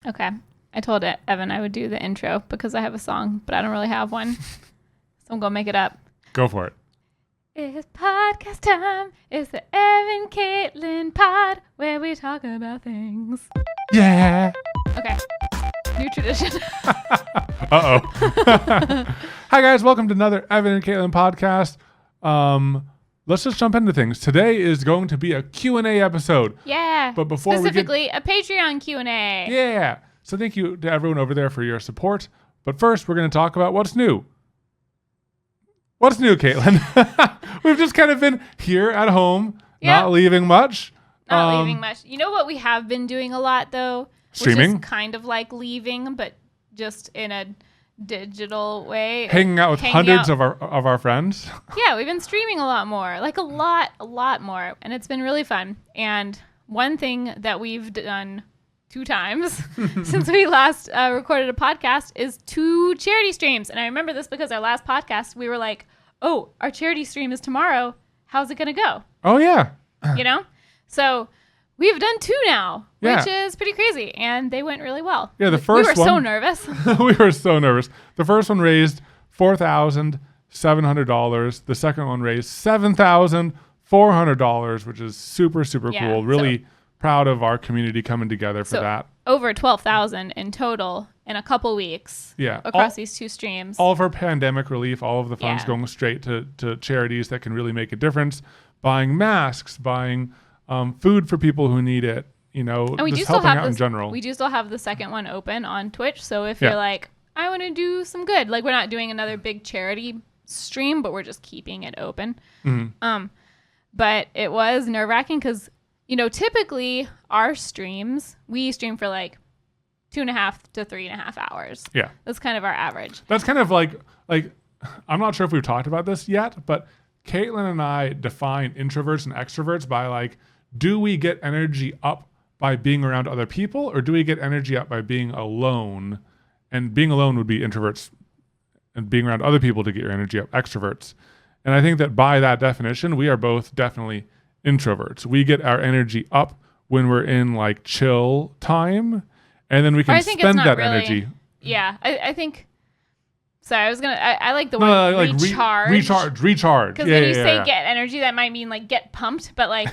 Okay. I told Evan I would do the intro because I have a song, but I don't really have one. So I'm going to make it up. Go for it. It's podcast time. It's the Evan Katelyn pod where we talk about things. Yeah. Okay. New tradition. Uh-oh. Hi, guys. Welcome to another Evan and Katelyn podcast. Let's just jump into things. Today is going to be a Q&A episode. Yeah. But before specifically a Patreon Q&A. Yeah. So thank you to everyone over there for your support. But first, we're going to talk about what's new. What's new, Katelyn? We've just kind of been here at home, not leaving much. Not leaving much. You know what we have been doing a lot, though? Streaming. Which is kind of like leaving, but just in a digital way. Hanging out with hundreds of our friends. Yeah, we've been streaming a lot more. Like a lot more. And it's been really fun. And one thing that we've done 2 times since we last recorded a podcast is 2 charity streams. And I remember this because our last podcast, we were like, oh, our charity stream is tomorrow. How's it going to go? Oh, yeah. You know? So we've done 2 now, which is pretty crazy. And they went really well. Yeah, the first one. We were so nervous. We were so nervous. The first one raised $4,700. The second one raised $7,400, which is super, super cool. Really proud of our community coming together for that. Over 12,000 in total in a couple weeks. Yeah. Across these 2 streams. All of our pandemic relief, all of the funds going straight to charities that can really make a difference. Buying masks, buying food for people who need it, you know, and we just helping out in general. We do still have the second one open on Twitch. So if you're like, I want to do some good, like we're not doing another big charity stream, but we're just keeping it open. Mm-hmm. But it was nerve-wracking because, you know, typically our streams, we stream for like 2.5 to 3.5 hours. Yeah. That's kind of our average. That's kind of like, I'm not sure if we've talked about this yet, but Katelyn and I define introverts and extroverts by like, do we get energy up by being around other people, or do we get energy up by being alone? And being alone would be introverts, and being around other people to get your energy up, extroverts. And I think that by that definition, we are both definitely introverts. We get our energy up when we're in like chill time, and then we can spend that energy. Yeah, I think. Sorry, I like the word like recharge. Recharge. Because when you say get energy, that might mean like get pumped, but like.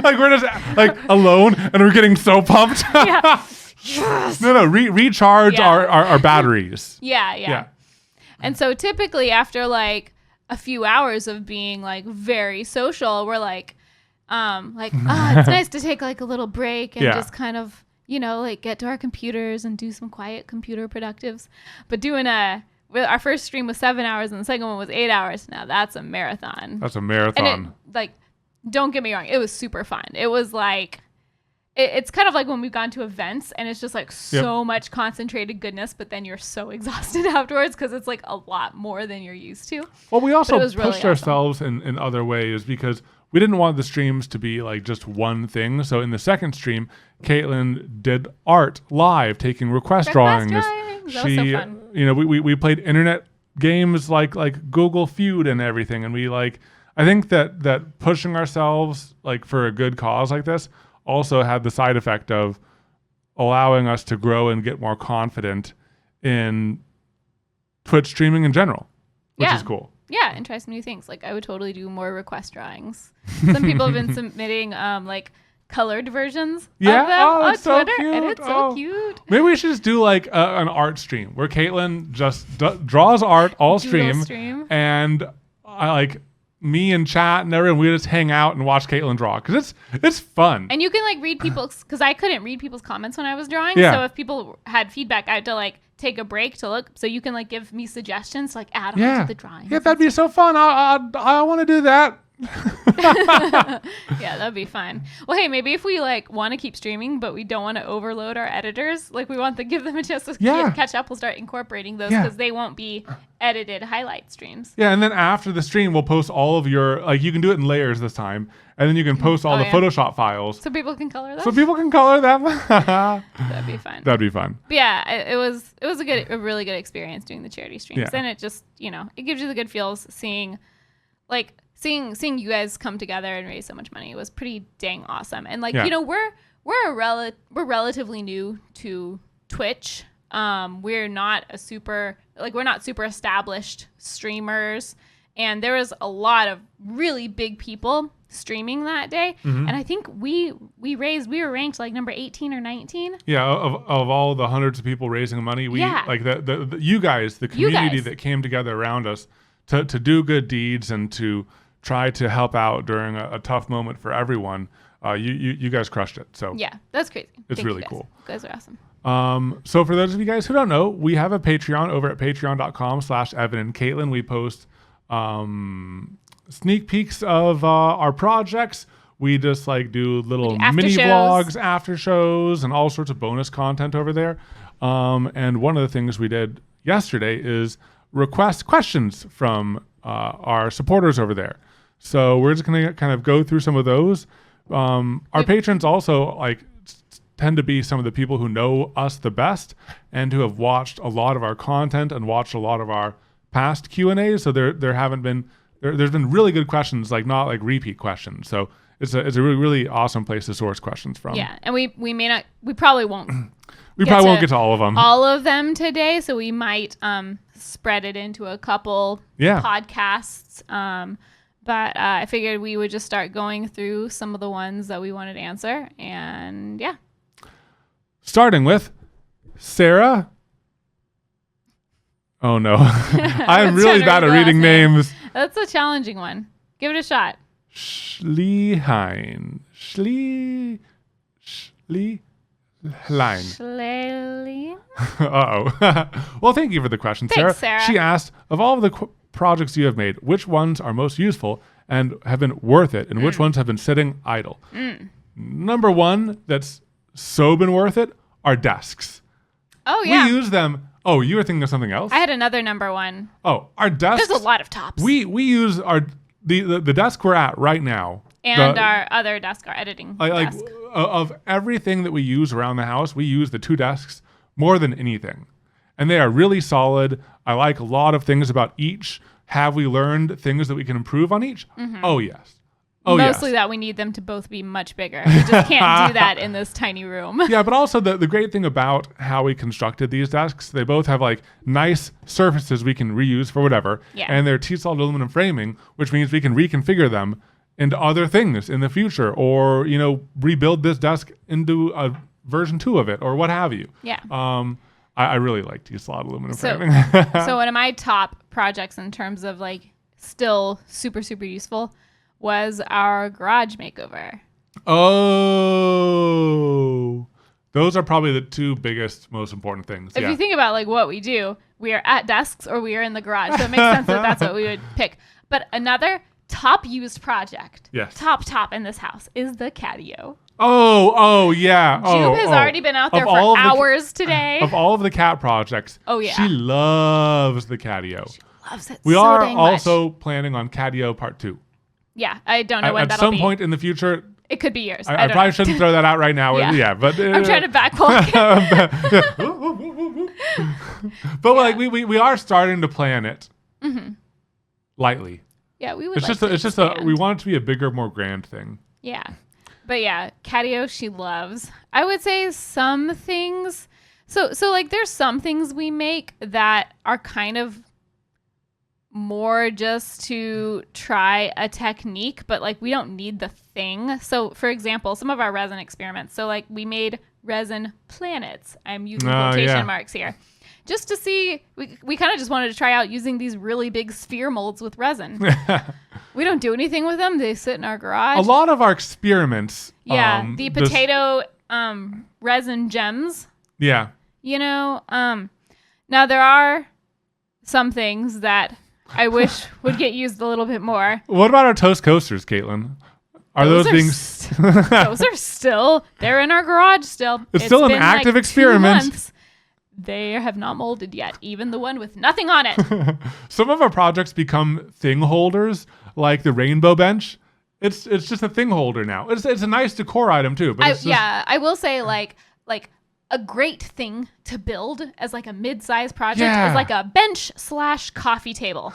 Like we're just like alone and we're getting so pumped. Yeah. Yes. No, recharge our batteries. Yeah. And so typically after like a few hours of being like very social, we're like it's nice to take like a little break and just kind of, you know, like get to our computers and do some quiet computer productives. But doing our first stream was 7 hours and the second one was 8 hours. Now that's a marathon. That's a marathon. And don't get me wrong, it was super fun. It was like, it's kind of like when we've gone to events and it's just like so much concentrated goodness, but then you're so exhausted afterwards because it's like a lot more than you're used to. Well, we also pushed ourselves in other ways because we didn't want the streams to be like just one thing. So in the second stream, Katelyn did art live, taking request drawings. That was so fun. You know, we played internet games like Google Feud and everything, and we like. I think that pushing ourselves like for a good cause like this also had the side effect of allowing us to grow and get more confident in Twitch streaming in general, which is cool. Yeah, and try some new things. Like I would totally do more request drawings. Some people have been submitting like colored versions of them on Twitter, and it's so cute. Maybe we should just do like an art stream where Katelyn just draws art all stream, and I like. Me and chat and everyone, we just hang out and watch Katelyn draw because it's fun. And you can like read people's, because I couldn't read people's comments when I was drawing. Yeah. So if people had feedback, I had to like take a break to look. So you can like give me suggestions, like add on to the drawing. Yeah, that'd be so fun. I want to do that. Yeah, that'd be fun. Well, hey, maybe if we like want to keep streaming, but we don't want to overload our editors, like we want to give them a chance to catch up, we'll start incorporating those because they won't be edited highlight streams. Yeah, and then after the stream, we'll post all of your, like you can do it in layers this time, and then you can post all the Photoshop files. So people can color them? That'd be fun. That'd be fun. But yeah, it was a really good experience doing the charity streams. And it just, you know, it gives you the good feels seeing you guys come together and raise so much money. It was pretty dang awesome. And like, you know, we're relatively new to Twitch. We're not super established streamers, and there was a lot of really big people streaming that day, and I think we were ranked like number 18 or 19. Yeah, of all the hundreds of people raising money, like the you guys, the community that came together around us to do good deeds and to try to help out during a tough moment for everyone. You guys crushed it. So yeah, that's crazy. It's really cool. You guys are awesome. So for those of you guys who don't know, we have a Patreon over at patreon.com/Evan and Katelyn. We post sneak peeks of our projects. We just like do little mini vlogs, after shows, and all sorts of bonus content over there. And one of the things we did yesterday is request questions from our supporters over there. So we're just going to kind of go through some of those. Our patrons also like tend to be some of the people who know us the best and who have watched a lot of our content and watched a lot of our past Q&As. So there's been really good questions, like not like repeat questions. So it's a really, really awesome place to source questions from. Yeah, and we probably won't. We probably won't get to all of them. All of them today, so we might spread it into a couple podcasts. But I figured we would just start going through some of the ones that we wanted to answer, and yeah. Starting with Sarah. Oh no, I'm really bad at reading names. That's a challenging one. Give it a shot. Schlehein. Uh-oh. Well, thank you for the question, Thanks, Sarah. She asked, of all of the projects you have made, which ones are most useful and have been worth it, and which ones have been sitting idle? Number one that's so been worth it are desks. Oh, yeah. We use them. Oh, you were thinking of something else? I had another number one. Oh, our desks. There's a lot of tops. We use the desk we're at right now. And our other desk, our editing desk. Of everything that we use around the house, we use the two desks more than anything. And they are really solid. I like a lot of things about each. Have we learned things that we can improve on each? Oh, yes. Mostly that we need them to both be much bigger. We just can't do that in this tiny room. Yeah, but also the great thing about how we constructed these desks, they both have like nice surfaces we can reuse for whatever. Yeah. And they're T-solid aluminum framing, which means we can reconfigure them into other things in the future, or, rebuild this desk into a version 2 of it, or what have you. Yeah. I really like T-solid aluminum framing. So one of my top projects in terms of like still super, super useful was our garage makeover. Oh, those are probably the two biggest, most important things. If you think about like what we do, we are at desks or we are in the garage. So it makes sense that that's what we would pick. But another top used project, top in this house, is the catio. Oh yeah. Jube has already been out there for hours today. Of all of the cat projects, she loves the catio. She loves it. We are also planning on catio part 2. Yeah, I don't know when that'll be. At some point in the future. It could be yours. I probably shouldn't throw that out right now. Yeah, but I'm trying to backwalk. But like we are starting to plan it lightly. Yeah, we would. It's just we want it to be a bigger, more grand thing. Yeah, but yeah, catio she loves. I would say some things. So like there's some things we make that are kind of more just to try a technique, but like we don't need the thing. So for example, some of our resin experiments. So like we made resin planets. I'm using quotation marks here. Just to see, we kind of just wanted to try out using these really big sphere molds with resin. We don't do anything with them. They sit in our garage. A lot of our experiments. Yeah, the potato resin gems. Yeah. Now there are some things that I wish would get used a little bit more. What about our toast coasters, Katelyn? Are those being... those are still... They're in our garage still. It's still an active experiment. 2 months. They have not molded yet, even the one with nothing on it. Some of our projects become thing holders, like the rainbow bench. It's just a thing holder now. It's a nice decor item too. But I will say like a great thing to build as like a mid-sized project is like a bench / coffee table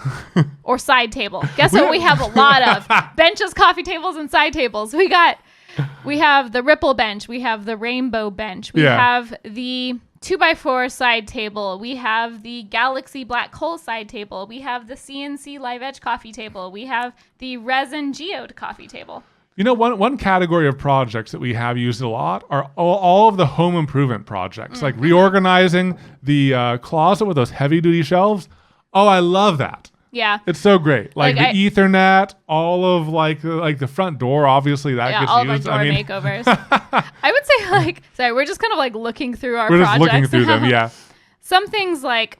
or side table. Guess what we have a lot of? Benches, coffee tables, and side tables. We got We have the ripple bench. We have the rainbow bench. We have the 2x4 side table. We have the galaxy black hole side table. We have the CNC live edge coffee table. We have the resin geode coffee table. You know, one category of projects that we have used a lot are all of the home improvement projects, like reorganizing the closet with those heavy duty shelves. Oh, I love that. Yeah. It's so great. Like the Ethernet, all of like the front door, obviously that gets all used. Of our door makeovers. I would say like, sorry, we're just kind of like looking through our projects. We're just looking through them, yeah. Some things like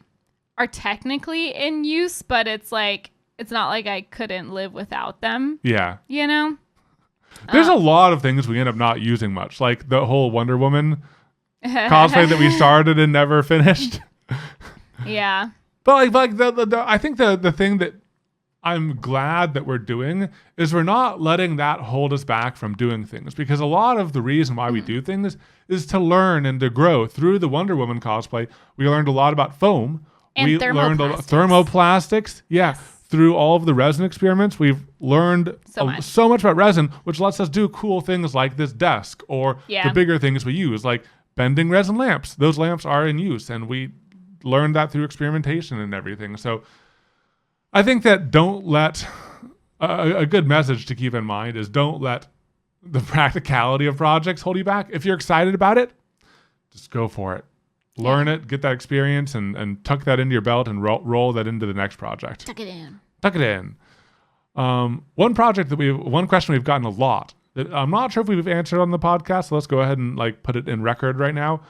are technically in use, but it's like, it's not like I couldn't live without them. Yeah. You know? There's a lot of things we end up not using much, like the whole Wonder Woman cosplay that we started and never finished. Yeah. But I think the thing that I'm glad that we're doing is we're not letting that hold us back from doing things, because a lot of the reason why we do things is to learn and to grow. Through the Wonder Woman cosplay, we learned a lot about foam. And we learned thermoplastics. Yeah. Yes. Through all of the resin experiments, we've learned so much about resin, which lets us do cool things like this desk or the bigger things we use, like bending resin lamps. Those lamps are in use, and we learned that through experimentation and everything. So I think that don't let a good message to keep in mind is don't let the practicality of projects hold you back. If you're excited about it, just go for it. Learn it, get that experience, and tuck that into your belt and roll that into the next project. Tuck it in. Tuck it in. One question we've gotten a lot that I'm not sure if we've answered on the podcast, so let's go ahead and like put it in record right now.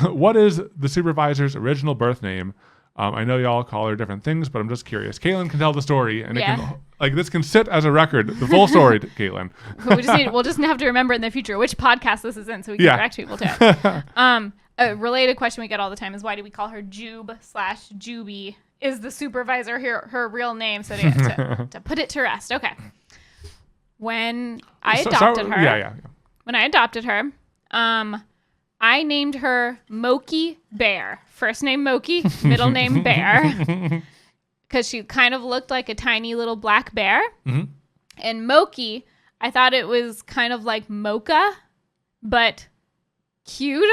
What is the supervisor's original birth name? I know y'all call her different things, but I'm just curious. Katelyn can tell the story, and this can sit as a record, the full story, Katelyn. We'll just have to remember in the future which podcast this is in, so we can direct people to it. A related question we get all the time is, why do we call her Jube/Juby? Is the supervisor her real name? So to put it to rest. Okay. When I adopted her, I named her Moki Bear. First name Moki, middle name Bear. Because she kind of looked like a tiny little black bear. Mm-hmm. And Moki, I thought it was kind of like mocha, but cuter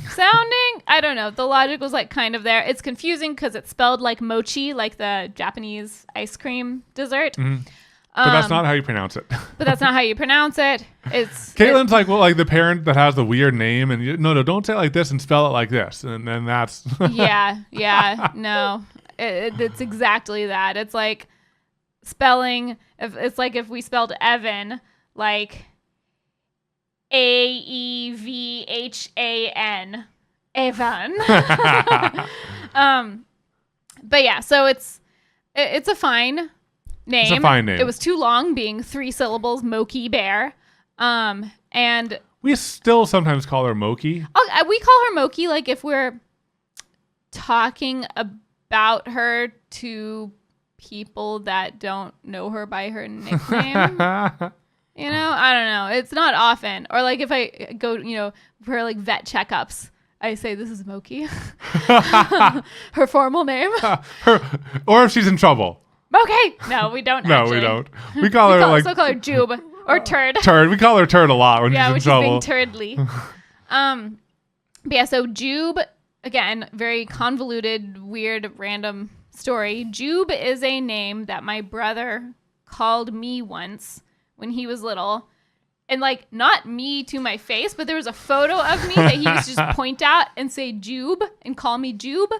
sounding. I don't know. The logic was like kind of there. It's confusing because it's spelled like mochi, like the Japanese ice cream dessert. Mm-hmm. But that's not how you pronounce it. It's Katelyn's like the parent that has the weird name, and no, don't say it like this and spell it like this, and then that's no, it's exactly that. It's like spelling. It's like if we spelled Evan like Aevhan, Evan. But yeah, so it's a fine name. It's a fine name. It was too long, being 3 syllables, Moki Bear. And we still sometimes call her Moki. We call her Moki, like if we're talking about her to people that don't know her by her nickname. You know, I don't know. It's not often. Or like if I go, for like vet checkups, I say, this is Moki. Her formal name. Or if she's in trouble. Okay. No, we don't. No, we don't. We call her we still call her Jube or Turd. Turd. We call her Turd a lot when she's in trouble. Yeah, she's being turdly. But yeah, so Jube, again, very convoluted, weird, random story. Jube is a name that my brother called me once when he was little. And like, not me to my face, but there was a photo of me that he used to just point out and say Jube and call me Jube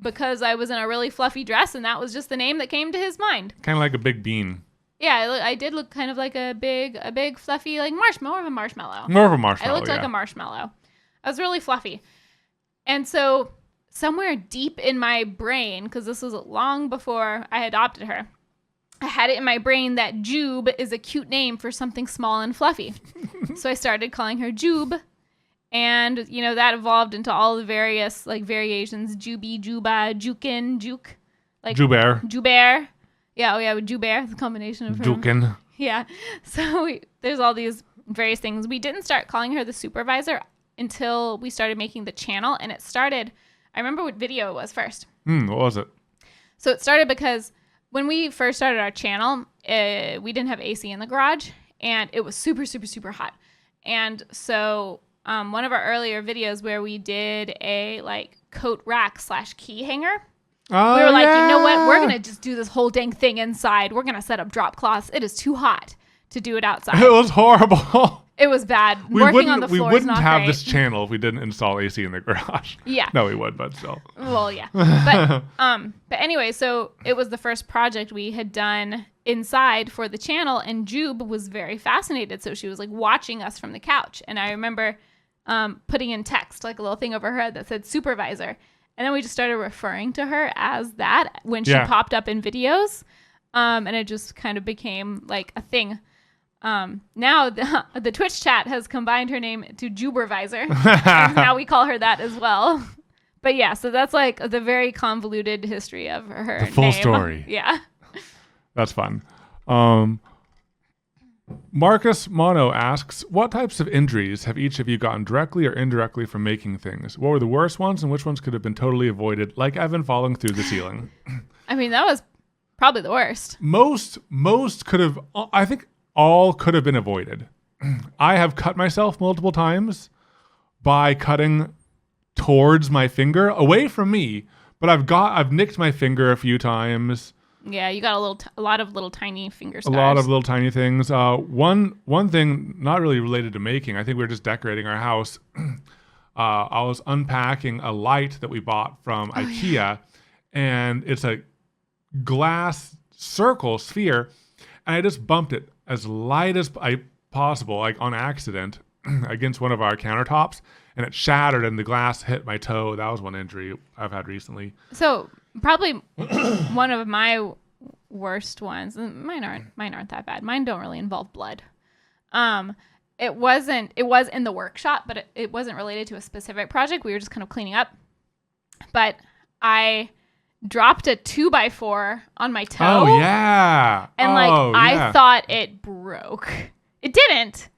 because I was in a really fluffy dress, and that was just the name that came to his mind. Kind of like a big bean. Yeah, I did look kind of like a big fluffy, like marshmallow. More of a marshmallow. I looked like a marshmallow. I was really fluffy. And so somewhere deep in my brain, because this was long before I adopted her, I had it in my brain that Jube is a cute name for something small and fluffy. So I started calling her Jube. And, that evolved into all the various, like, variations. Juby, Juba, Jukin, Juke. Like, Jubear. Yeah, with Jubear, the combination of her. Jukin. Yeah. So there's all these various things. We didn't start calling her the supervisor until we started making the channel. And it started, I remember what video it was first. What was it? So it started because when we first started our channel, we didn't have AC in the garage, and it was super, super, super hot. And so one of our earlier videos where we did a like coat rack / key hanger. Oh, we were like, yeah. you know what? We're going to just do this whole dang thing inside. We're going to set up drop cloths. It is too hot to do it outside. It was horrible. It was bad. We Working on the floor wouldn't is not have great. this channel if we didn't install AC in the garage. Yeah. No, we would, but still. Well, yeah. But anyway, so it was the first project we had done inside for the channel, and Jube was very fascinated. So she was like watching us from the couch. And I remember putting in text, like a little thing over her head that said supervisor. And then we just started referring to her as that when she popped up in videos. And it just kind of became like a thing. Now the Twitch chat has combined her name to Jubervisor. And now we call her that as well. But yeah, so that's like the very convoluted history of her The full name. story. Yeah. That's fun. Marcus Mono asks, what types of injuries have each of you gotten directly or indirectly from making things? What were the worst ones and which ones could have been totally avoided, like Evan falling through the ceiling? I mean, that was probably the worst. Most could have, I think all could have been avoided. I have cut myself multiple times by cutting towards my finger, away from me, but I've nicked my finger a few times. Yeah, you got a lot of little tiny finger scars. A lot of little tiny things. One thing not really related to making. I think we were just decorating our house. I was unpacking a light that we bought from IKEA, and it's a glass sphere, and I just bumped it as light as possible, like on accident, against one of our countertops, and it shattered, and the glass hit my toe. That was one injury I've had recently. So probably one of my worst ones. Mine aren't that bad. Mine don't really involve blood. It was in the workshop, but it wasn't related to a specific project. We were just kind of cleaning up. But I dropped a 2x4 on my toe. Oh yeah. And I thought it broke. It didn't.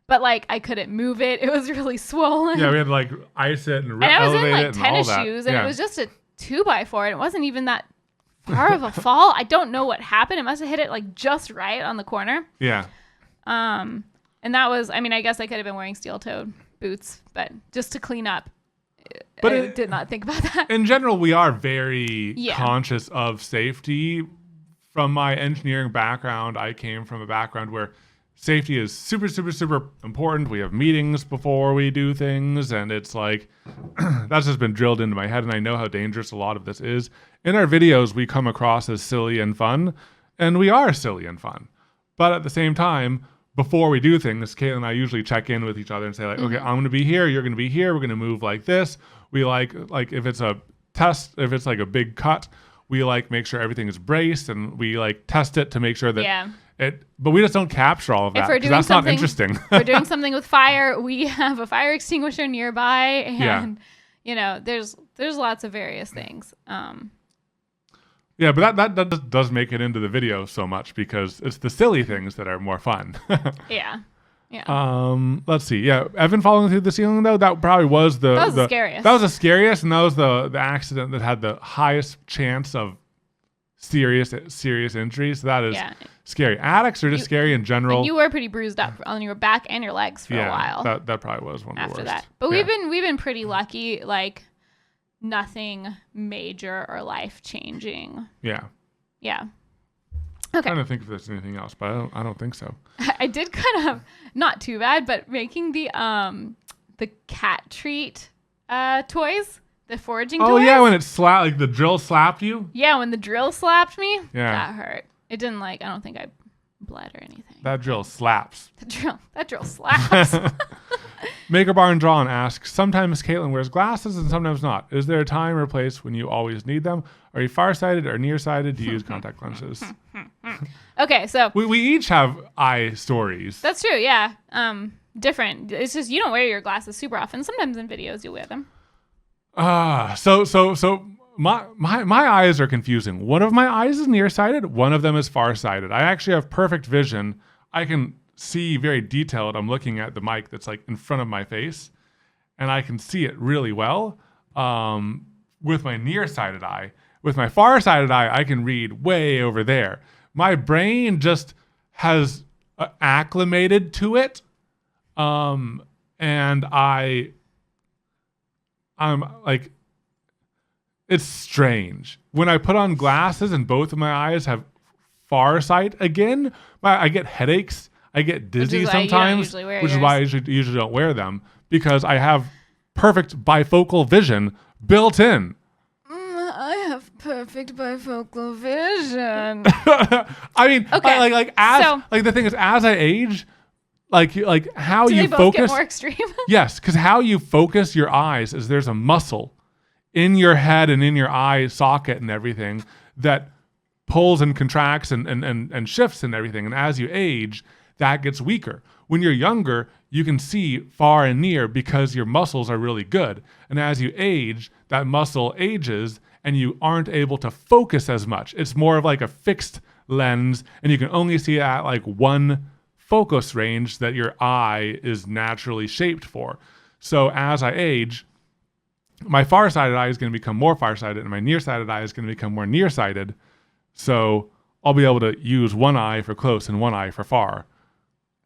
But like I couldn't move it. It was really swollen. Yeah, we had to like ice it and I was in elevate like it and tennis all that. shoes, and it was just a 2x4, and it wasn't even that far of a fall. I don't know what happened. It must have hit it like just right on the corner. Yeah. And that was, I mean, I guess I could have been wearing steel-toed boots, but just to clean up. But I did not think about that. In general, we are very conscious of safety. From my engineering background, I came from a background where safety is super, super, super important. We have meetings before we do things, and it's like, that's just been drilled into my head, and I know how dangerous a lot of this is. In our videos, we come across as silly and fun, and we are silly and fun. But at the same time, before we do things, Katelyn and I usually check in with each other and say, like, okay, I'm going to be here, you're going to be here, we're going to move like this. We like if it's a test, if it's like a big cut, we like make sure everything is braced, and we like test it to make sure that but we just don't capture all of that because that's not interesting. If we're doing something with fire, we have a fire extinguisher nearby, and you know, there's lots of various things. Yeah, but that does make it into the video so much because it's the silly things that are more fun. Yeah. Let's see. Yeah, Evan falling through the ceiling though, that probably was the scariest. That was the scariest, and that was the accident that had the highest chance of serious injuries. That is scary. Attics are just scary in general. You were pretty bruised up on your back and your legs for a while. That probably was one of the worst. After that. But we've been pretty lucky, like nothing major or life changing. Yeah. Yeah. Okay. I'm trying to think if there's anything else, but I don't think so. I did kind of, not too bad, but making the cat treat toys, the foraging toys. Oh yeah, when it slapped, like the drill slapped you? Yeah, when the drill slapped me, that hurt. It didn't I don't think I bled or anything. That drill slaps. That drill slaps. Maker Barn John asks, sometimes Katelyn wears glasses and sometimes not. Is there a time or place when you always need them? Are you farsighted or nearsighted? Do you use contact lenses? Okay, so we each have eye stories. That's true, yeah. Different. It's just you don't wear your glasses super often. Sometimes in videos you wear them. So my eyes are confusing. One of my eyes is nearsighted. One of them is farsighted. I actually have perfect vision. I can see very detailed. I'm looking at the mic that's like in front of my face, and I can see it really well with my nearsighted eye. With my farsighted eye, I can read way over there. My brain just has acclimated to it. And I'm like, it's strange. When I put on glasses and both of my eyes have far sight again, I get headaches. I get dizzy sometimes, which is why I usually don't wear them, because I have perfect bifocal vision built in. I have perfect bifocal vision. I mean, okay. Like the thing is, as I age, like how do you they both focus. Get more extreme? Yes, because how you focus your eyes is there's a muscle in your head and in your eye socket and everything that pulls and contracts and shifts and everything. And as you age, that gets weaker. When you're younger, you can see far and near because your muscles are really good. And as you age, that muscle ages and you aren't able to focus as much. It's more of like a fixed lens, and you can only see at like one focus range that your eye is naturally shaped for. So as I age, my far-sighted eye is going to become more far-sighted and my nearsighted eye is going to become more nearsighted. So I'll be able to use one eye for close and one eye for far.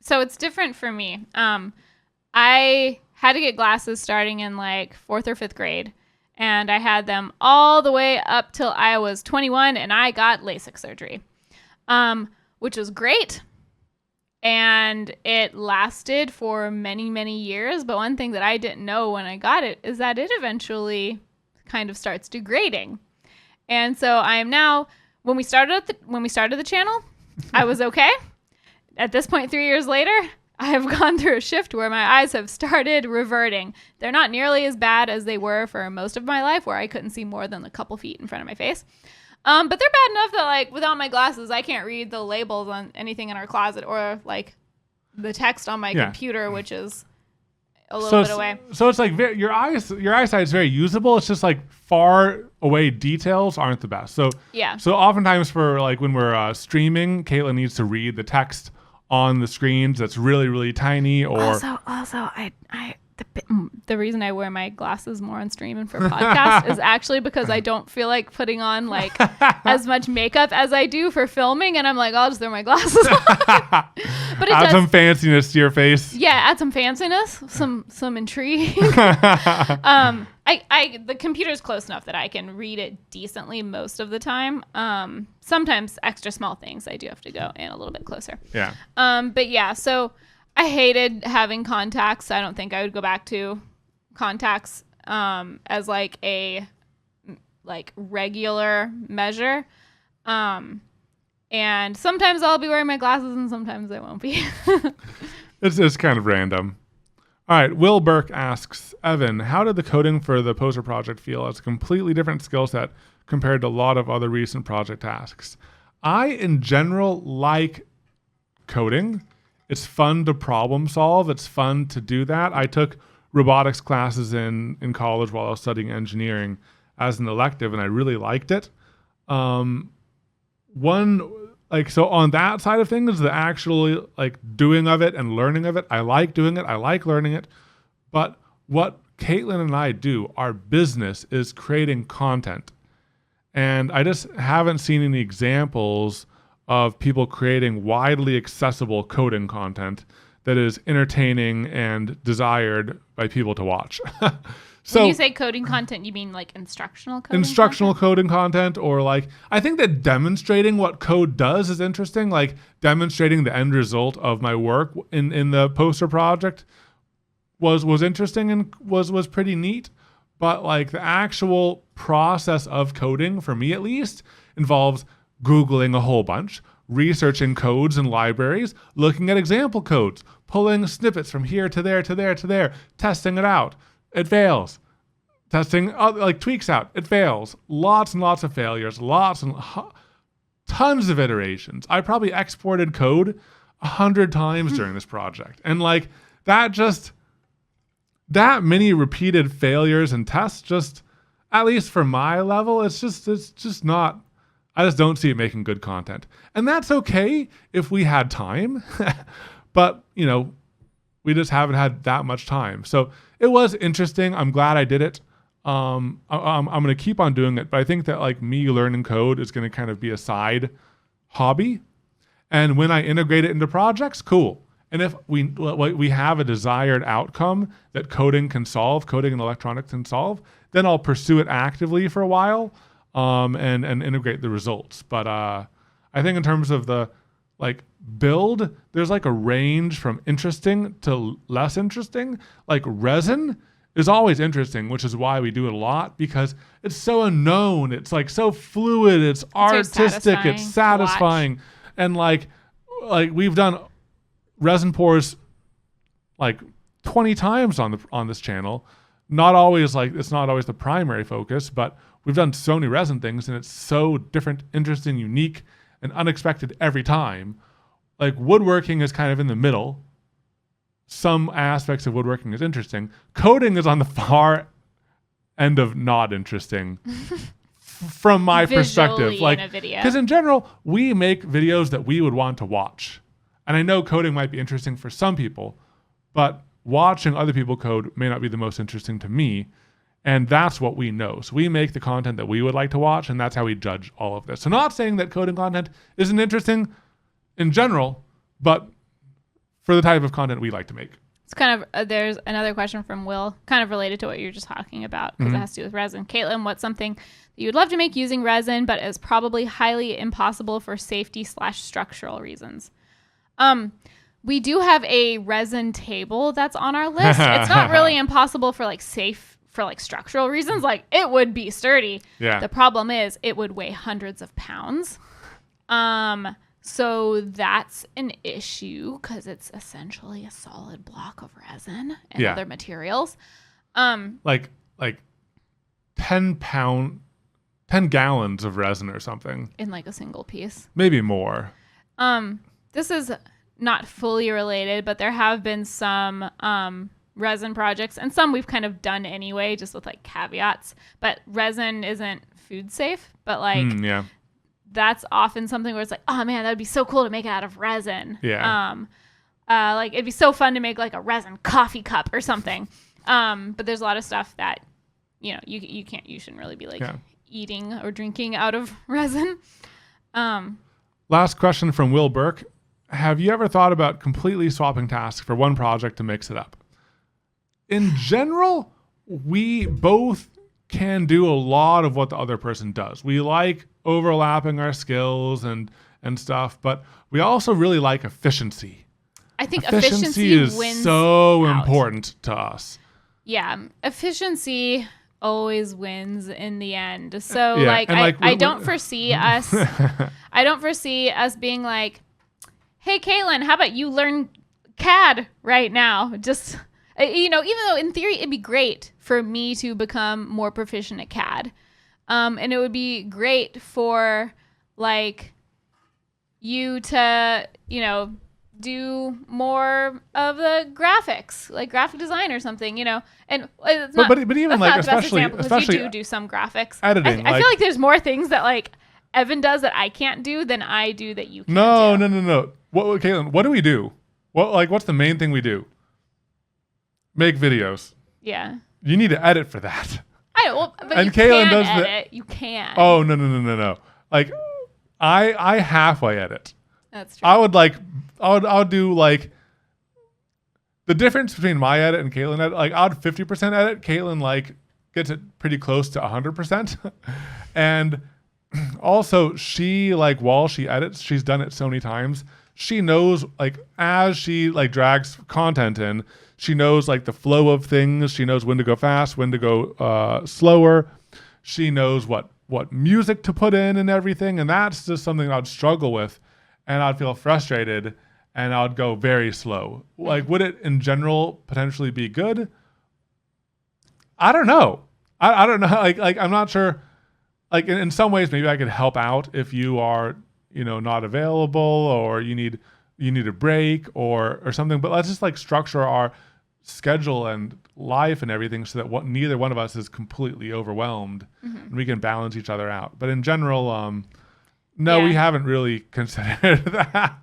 So it's different for me. I had to get glasses starting in like 4th or 5th grade, and I had them all the way up till I was 21, and I got LASIK surgery, which was great. And it lasted for many, many years. But one thing that I didn't know when I got it is that it eventually kind of starts degrading. And so I am now, when we started the channel, I was okay. At this point, 3 years later, I have gone through a shift where my eyes have started reverting. They're not nearly as bad as they were for most of my life, where I couldn't see more than a couple feet in front of my face. But they're bad enough that, like, without my glasses, I can't read the labels on anything in our closet or, like, the text on my computer, which is a little bit away. So it's like your eyesight is very usable. It's just like far away details aren't the best. So yeah. So oftentimes for like when we're streaming, Katelyn needs to read the text on the screens that's really, really tiny. Or also, the reason I wear my glasses more on stream and for podcasts is actually because I don't feel like putting on like as much makeup as I do for filming, and I'm like, I'll just throw my glasses on. But it add some fanciness to your face. Yeah, add some fanciness, some intrigue. The computer's close enough that I can read it decently most of the time. Sometimes extra small things I do have to go in a little bit closer. Yeah. But yeah, so I hated having contacts. I don't think I would go back to contacts as like a regular measure. And sometimes I'll be wearing my glasses and sometimes I won't be. It's kind of random. All right, Will Burke asks, Evan, how did the coding for the poster project feel? It's a completely different skill set compared to a lot of other recent project tasks. I, in general, like coding. It's fun to problem solve. It's fun to do that. I took robotics classes in college while I was studying engineering as an elective, and I really liked it. So on that side of things, the actual like doing of it and learning of it, I like doing it. I like learning it. But what Katelyn and I do, our business is creating content. And I just haven't seen any examples of people creating widely accessible coding content that is entertaining and desired by people to watch. So when you say coding content, you mean like instructional coding Instructional coding content, or like, I think that demonstrating what code does is interesting, like demonstrating the end result of my work in the poster project was interesting and was pretty neat. But like the actual process of coding, for me at least, involves Googling a whole bunch, researching codes and libraries, looking at example codes, pulling snippets from here to there to there to there, testing it out. It fails. Testing tweaks out. It fails. Lots and lots of failures. Tons of iterations. I probably exported code 100 times during this project. And like that many repeated failures and tests, just at least for my level, it's just not, I just don't see it making good content. And that's okay if we had time, but we just haven't had that much time. So it was interesting. I'm glad I did it. I'm going to keep on doing it, but I think that like me learning code is going to kind of be a side hobby. And when I integrate it into projects, cool. And if we have a desired outcome that coding and electronics can solve, then I'll pursue it actively for a while, and integrate the results. But I think in terms of the like build, there's like a range from interesting to less interesting. Like resin is always interesting, which is why we do it a lot, because it's so unknown. It's like so fluid. It's artistic. It's satisfying. And like we've done resin pours like 20 times on this channel. Not always it's not always the primary focus, but we've done so many resin things, and it's so different, interesting, unique, and unexpected every time. Like woodworking is kind of in the middle. Some aspects of woodworking is interesting. Coding is on the far end of not interesting from my perspective. Like, because in general, we make videos that we would want to watch. And I know coding might be interesting for some people, but watching other people code may not be the most interesting to me. And that's what we know. So we make the content that we would like to watch, and that's how we judge all of this. So not saying that coding content isn't interesting in general, but for the type of content we like to make. It's kind of, there's another question from Will, kind of related to what you're just talking about, because it has to do with resin. Katelyn, what's something that you would love to make using resin, but is probably highly impossible for safety/structural reasons? We do have a resin table that's on our list. It's not really impossible for structural reasons. Like, it would be sturdy. Yeah. The problem is it would weigh hundreds of pounds. So that's an issue because it's essentially a solid block of resin and other materials. Like 10 gallons of resin or something. In like a single piece. Maybe more. This is not fully related, but there have been some resin projects, and some we've kind of done anyway, just with like caveats. But resin isn't food safe, but like that's often something where it's like, oh man, that would be so cool to make it out of resin. Yeah. Like it'd be so fun to make like a resin coffee cup or something. But there's a lot of stuff that, you shouldn't really be like eating or drinking out of resin. Last question from Will Burke. Have you ever thought about completely swapping tasks for one project to mix it up? In general, we both can do a lot of what the other person does. We like overlapping our skills and stuff, but we also really like efficiency. I think efficiency is wins so out. Important to us. Yeah, efficiency always wins in the end. So I don't foresee us being like, hey Katelyn, how about you learn CAD right now? Just even though in theory it'd be great for me to become more proficient at CAD. And it would be great for like you to, do more of the graphics, like graphic design or something, and it's not, but even like especially you do some graphics editing. I feel like there's more things that like Evan does that I can't do than I do that you can't do. No. What, Katelyn, what do we do? What's the main thing we do? Make videos. Yeah. You need to edit for that. I know, but and you Katelyn can does edit. You can. Oh, no. Like, I halfway edit. That's true. I would do like the difference between my edit and Katelyn edit. Like, I would 50% edit. Katelyn like gets it pretty close to 100%. And also, she like while she edits, she's done it so many times. She knows like as she like drags content in, she knows like the flow of things. She knows when to go fast, when to go slower. She knows what music to put in and everything. And that's just something I'd struggle with. And I'd feel frustrated and I'd go very slow. Like, would it in general potentially be good? I don't know. I don't know. Like I'm not sure. Like in some ways, maybe I could help out if you are, not available or you need a break or something. But let's just like structure our schedule and life and everything so that neither one of us is completely overwhelmed and we can balance each other out. But in general, we haven't really considered that.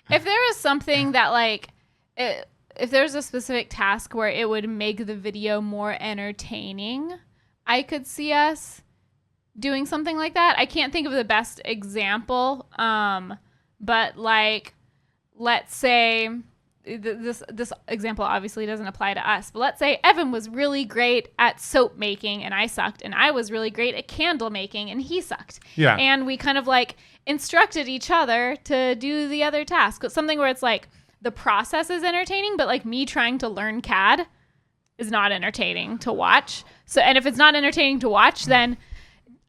If there is something that like, if there's a specific task where it would make the video more entertaining, I could see us doing something like that. I can't think of the best example, but like, let's say this example obviously doesn't apply to us, but let's say Evan was really great at soap making and I sucked, and I was really great at candle making and he sucked. Yeah. And we kind of like instructed each other to do the other task. It's something where it's like the process is entertaining, but like me trying to learn CAD is not entertaining to watch. So, and if it's not entertaining to watch, then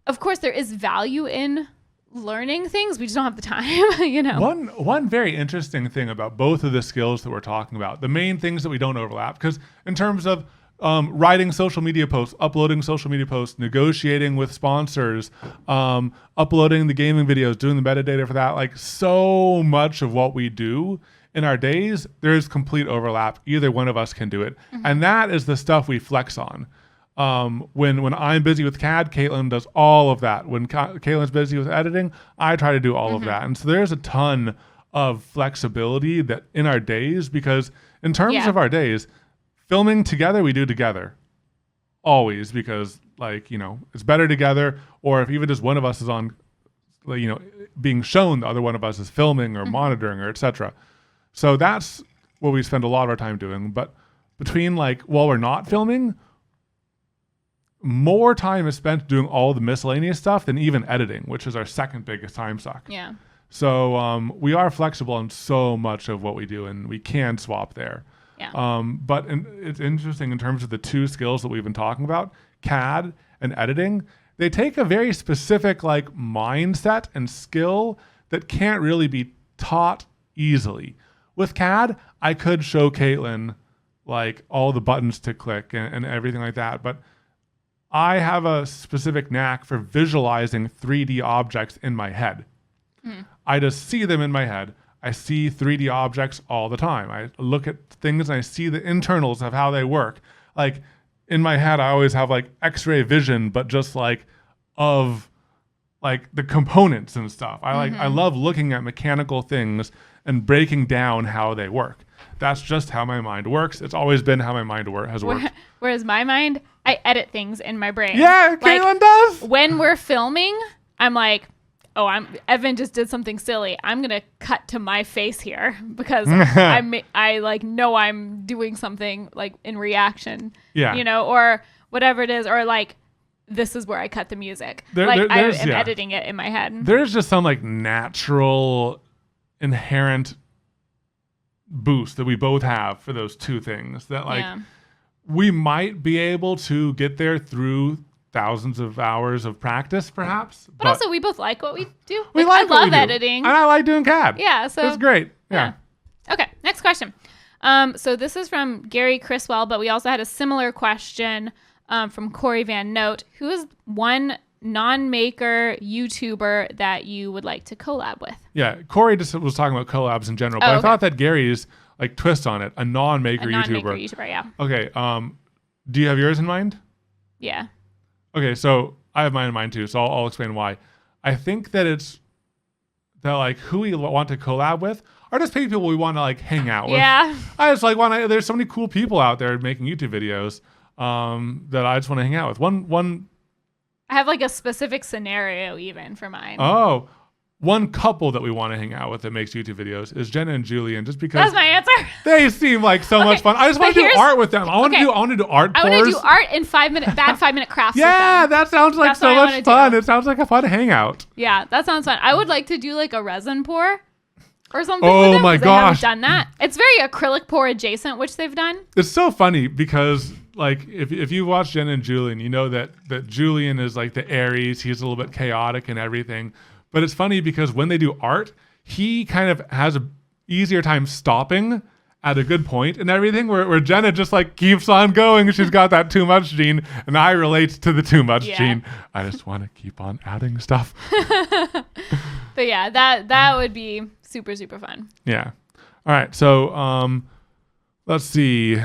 of course there is value in learning things. We just don't have the time, you know. One very interesting thing about both of the skills that we're talking about, the main things that we don't overlap, because in terms of writing social media posts, uploading social media posts, negotiating with sponsors, uploading the gaming videos, doing the metadata for that, like so much of what we do in our days, there's complete overlap. Either one of us can do it. Mm-hmm. And that is the stuff we flex on. When I'm busy with CAD, Katelyn does all of that. When Katelyn's busy with editing, I try to do all of that. And so there's a ton of flexibility that in our days, because in terms of our days, filming together, we do together. Always, because like, you know, it's better together. Or if even just one of us is on, you know, being shown the other one of us is filming or monitoring or etc. So that's what we spend a lot of our time doing. But between like, while we're not filming, more time is spent doing all the miscellaneous stuff than even editing, which is our second biggest time suck. Yeah. So we are flexible on so much of what we do, and we can swap there. Yeah. But it's interesting in terms of the two skills that we've been talking about, CAD and editing. They take a very specific like mindset and skill that can't really be taught easily. With CAD, I could show Katelyn like all the buttons to click and everything like that, but I have a specific knack for visualizing 3D objects in my head. I just see them in my head. I see 3D objects all the time. I look at things and I see the internals of how they work. Like in my head, I always have like X-ray vision, but just like of like the components and stuff. I love looking at mechanical things and breaking down how they work. That's just how my mind works. It's always been how my mind has worked. Whereas my mind, I edit things in my brain. Yeah, Katelyn does. When we're filming, I'm like, oh, Evan just did something silly. I'm gonna cut to my face here because I like know I'm doing something like in reaction. Yeah. You know, or whatever it is, or like this is where I cut the music. I am editing it in my head. There's just some like natural, inherent boost that we both have for those two things that like we might be able to get there through thousands of hours of practice perhaps, but also we both like what we do. I love editing and I like doing CAD. Yeah, so it's great. Yeah. Okay, next question. So this is from Gary Criswell, but we also had a similar question from Corey Van Note. Who is one non-maker YouTuber that you would like to collab with? Yeah, Corey just was talking about collabs in general, but I thought that Gary's like twist on it, a non-maker YouTuber. Yeah. Okay, do you have yours in mind? Yeah. Okay, so I have mine in mind too, so I'll explain why. I think that it's that like who we want to collab with are just people we want to like hang out with. Yeah. I just like there's so many cool people out there making YouTube videos that I just want to hang out with. One I have like a specific scenario even for mine. Oh, one couple that we want to hang out with that makes YouTube videos is Jenna and Julian, just because that's my answer. They seem like so much fun. I just want to do art with them. I want to do art pours. I want to do art in 5-minute crafts. Yeah, that sounds like so much fun. It sounds like a fun hangout. Yeah, that sounds fun. I would like to do like a resin pour or something. Oh with them, my gosh, they haven't done that. It's very acrylic pour adjacent, which they've done. It's so funny because like if you watch Jenna and Julian, you know that Julian is like the Aries. He's a little bit chaotic and everything. But it's funny because when they do art, he kind of has a easier time stopping at a good point and everything, where Jenna just like keeps on going. She's got that too much gene, and I relate to the too much gene. I just want to keep on adding stuff. But yeah, that would be super, super fun. Yeah. All right. So let's see.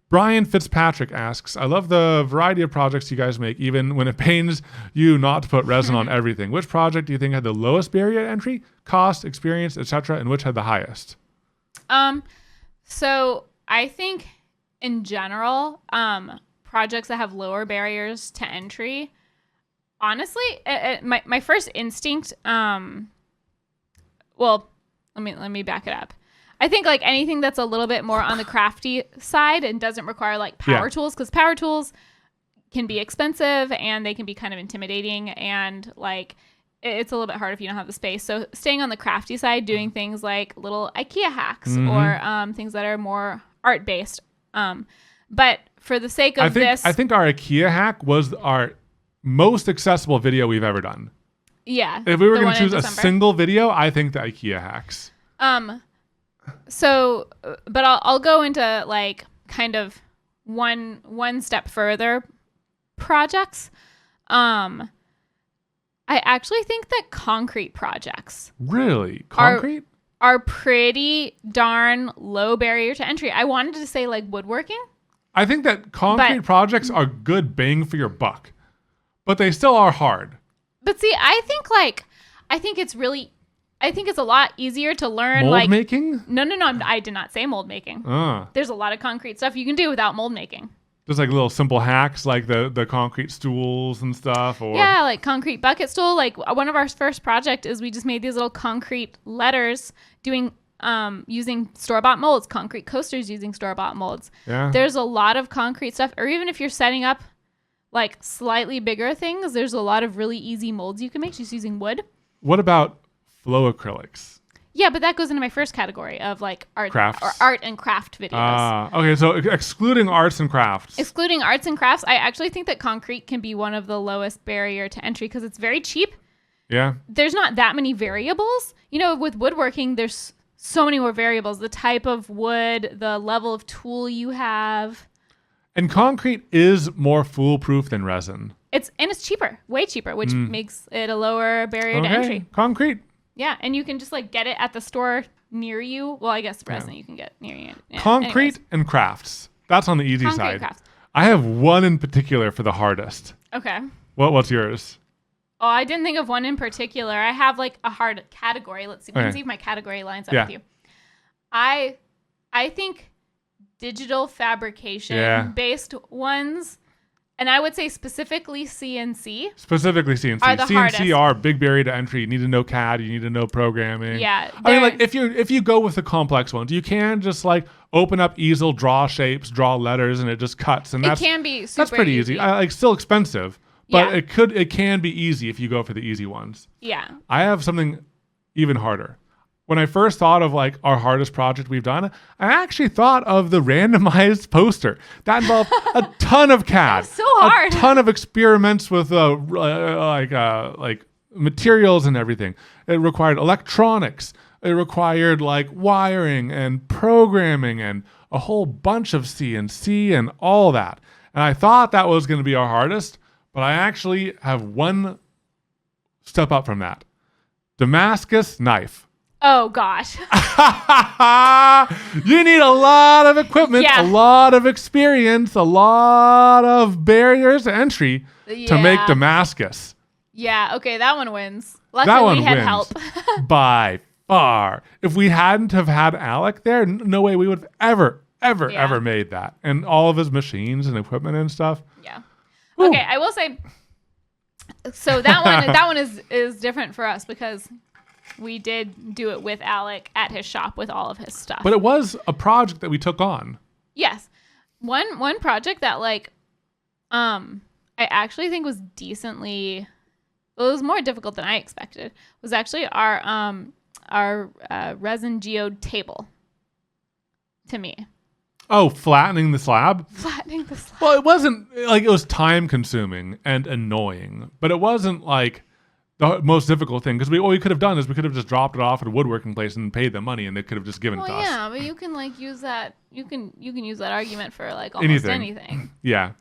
Brian Fitzpatrick asks, I love the variety of projects you guys make, even when it pains you not to put resin on everything. Which project do you think had the lowest barrier to entry, cost, experience, etc., and which had the highest? So I think in general, projects that have lower barriers to entry, honestly, my first instinct well, let me back it up. I think like anything that's a little bit more on the crafty side and doesn't require like power tools, because power tools can be expensive and they can be kind of intimidating, and like it's a little bit hard if you don't have the space. So staying on the crafty side, doing things like little IKEA hacks or things that are more art based. But for the sake of I think our IKEA hack was our most accessible video we've ever done. Yeah. If we were going to choose a single video, I think the IKEA hacks. So, but I'll go into like kind of one step further projects. I actually think that concrete projects really are pretty darn low barrier to entry. I wanted to say like woodworking. I think that concrete projects are good bang for your buck, but they still are hard. But see, I think it's a lot easier to learn mold making. No, I did not say mold making. There's a lot of concrete stuff you can do without mold making. Just like little simple hacks, like the concrete stools and stuff, or like concrete bucket stool. Like one of our first project is we just made these little concrete letters doing using store-bought molds, concrete coasters using store-bought molds. Yeah. There's a lot of concrete stuff, or even if you're setting up like slightly bigger things, there's a lot of really easy molds you can make just using wood. What about flow acrylics? Yeah, but that goes into my first category of like art and craft videos. Okay, so excluding arts and crafts. Excluding arts and crafts, I actually think that concrete can be one of the lowest barrier to entry because it's very cheap. Yeah. There's not that many variables. You know, with woodworking, there's so many more variables. The type of wood, the level of tool you have. And concrete is more foolproof than resin. It's cheaper, way cheaper, which makes it a lower barrier to entry. Concrete. Yeah, and you can just like get it at the store near you. Well, I guess resin you can get near you. Yeah. Concrete and crafts. That's on the easy side. Crafts. I have one in particular for the hardest. Okay. What's yours? Oh, I didn't think of one in particular. I have like a hard category. Let's see. Let's see if my category lines up with you. I think digital fabrication based ones. And I would say specifically CNC. Are the hardest. CNC are big barrier to entry. You need to know CAD. You need to know programming. Yeah. I mean, like if you go with the complex ones, you can just like open up easel, draw shapes, draw letters, and it just cuts. And it can be super that's pretty easy. Like still expensive, but it can be easy if you go for the easy ones. Yeah. I have something even harder. When I first thought of like our hardest project we've done, I actually thought of the randomized poster. That involved a ton of CAD, so hard, a ton of experiments with like materials and everything. It required electronics. It required like wiring and programming and a whole bunch of CNC and all that. And I thought that was going to be our hardest, but I actually have one step up from that. Damascus knife. Oh, gosh. You need a lot of equipment, a lot of experience, a lot of barriers to entry to make Damascus. Yeah, okay, that one wins. Luckily, we had help. By far. If we hadn't have had Alec there, no way we would have ever made that. And all of his machines and equipment and stuff. Yeah. Woo. Okay, I will say, so that one is different for us because we did do it with Alec at his shop with all of his stuff. But it was a project that we took on. Yes. One project that like I actually think was decently, well, it was more difficult than I expected, was actually our resin geode table to me. Oh, flattening the slab? Flattening the slab. Well, it wasn't like it was time consuming and annoying, but it wasn't like the most difficult thing, because what we could have done is we could have just dropped it off at a woodworking place and paid them money, and they could have just given it to us. Yeah, but you can like use that. You can use that argument for like almost anything. Yeah.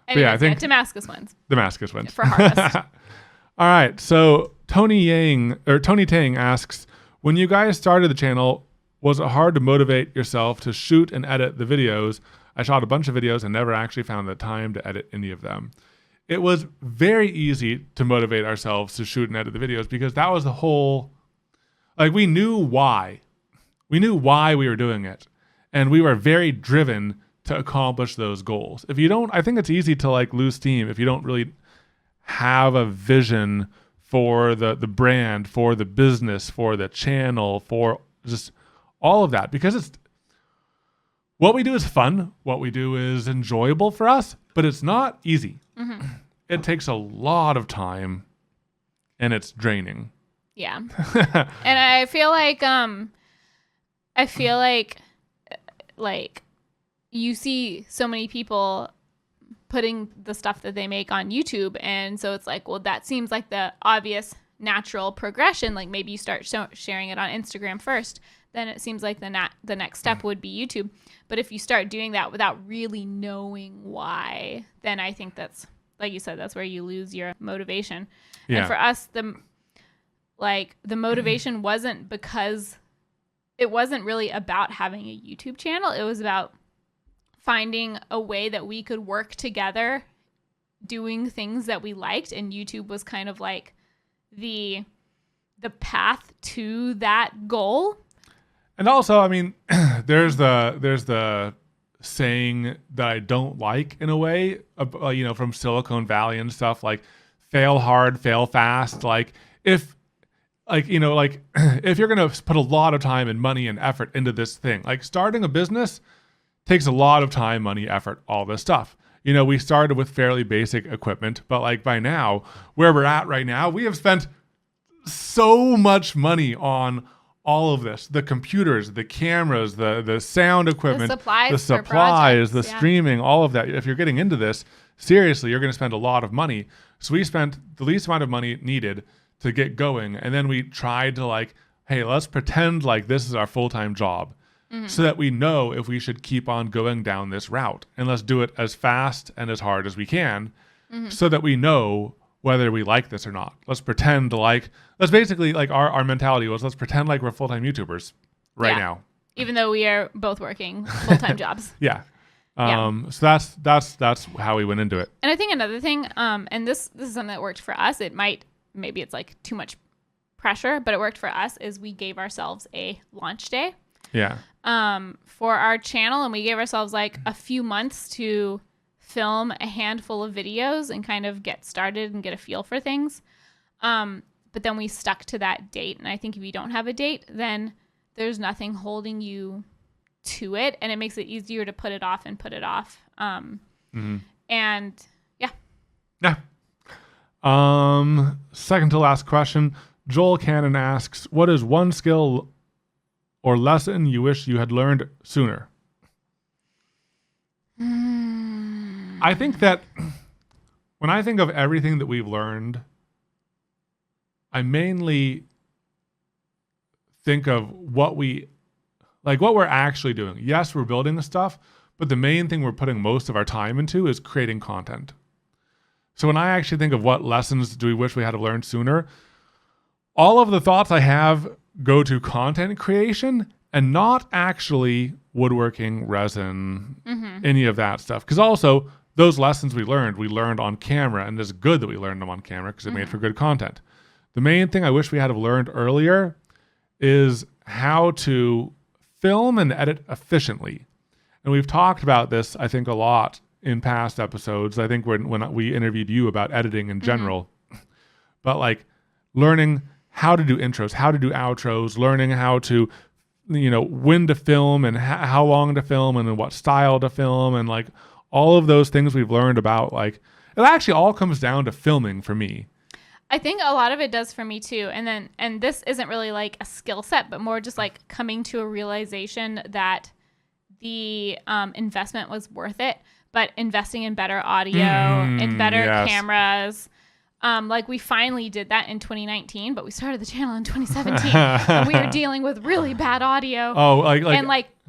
Anyways, I think Damascus wins. Damascus wins for harvest. All right. So Tony Tang asks, when you guys started the channel, was it hard to motivate yourself to shoot and edit the videos? I shot a bunch of videos and never actually found the time to edit any of them. It was very easy to motivate ourselves to shoot and edit the videos because that was the whole, like we knew why. We knew why we were doing it. And we were very driven to accomplish those goals. If you don't, I think it's easy to like lose steam if you don't really have a vision for the brand, for the business, for the channel, for just all of that, because it's what we do is fun. What we do is enjoyable for us, but it's not easy. Mm-hmm. It takes a lot of time and it's draining. Yeah. And I feel like you see so many people putting the stuff that they make on YouTube. And so it's like, well, that seems like the obvious natural progression. Like maybe you start sharing it on Instagram first, then it seems like the next step would be YouTube. But if you start doing that without really knowing why, then I think that's, like you said, that's where you lose your motivation. Yeah. And for us, the motivation wasn't because it wasn't really about having a YouTube channel. It was about finding a way that we could work together doing things that we liked. And YouTube was kind of like the path to that goal. And also, I mean, there's the saying that I don't like in a way, from Silicon Valley and stuff, like fail hard, fail fast. Like if you're going to put a lot of time and money and effort into this thing, like starting a business takes a lot of time, money, effort, all this stuff. We started with fairly basic equipment, but like by now, where we're at right now, we have spent so much money on all of this, the computers, the cameras, the sound equipment, the supplies, the streaming, all of that. If you're getting into this, seriously, you're going to spend a lot of money. So we spent the least amount of money needed to get going. And then we tried to like, hey, let's pretend like this is our full-time job so that we know if we should keep on going down this route. And let's do it as fast and as hard as we can so that we know whether we like this or not. Let's pretend like, let's basically like our mentality was, let's pretend like we're full-time YouTubers right now. Even though we are both working full-time jobs. Yeah. So that's how we went into it. And I think another thing, and this is something that worked for us. Maybe it's like too much pressure, but it worked for us, is we gave ourselves a launch day. Yeah. For our channel, and we gave ourselves like a few months to film a handful of videos and kind of get started and get a feel for things. But then we stuck to that date. And I think if you don't have a date, then there's nothing holding you to it. And it makes it easier to put it off and put it off. And yeah. Yeah. Second to last question. Joel Cannon asks, what is one skill or lesson you wish you had learned sooner? I think that when I think of everything that we've learned, I mainly think of what we're actually doing. Yes, we're building the stuff, but the main thing we're putting most of our time into is creating content. So when I actually think of what lessons do we wish we had learned sooner, all of the thoughts I have go to content creation and not actually woodworking, resin, any of that stuff. Because also, those lessons we learned on camera, and it's good that we learned them on camera because it made for good content. The main thing I wish we had learned earlier is how to film and edit efficiently. And we've talked about this, I think, a lot in past episodes. I think when we interviewed you about editing in general, but like learning how to do intros, how to do outros, learning how to, when to film and how long to film and in what style to film, and like all of those things we've learned about, like it actually all comes down to filming for me. I think a lot of it does for me too. And this isn't really like a skill set, but more just like coming to a realization that the investment was worth it, but investing in better audio and better cameras. Like we finally did that in 2019, but we started the channel in 2017 and we were dealing with really bad audio.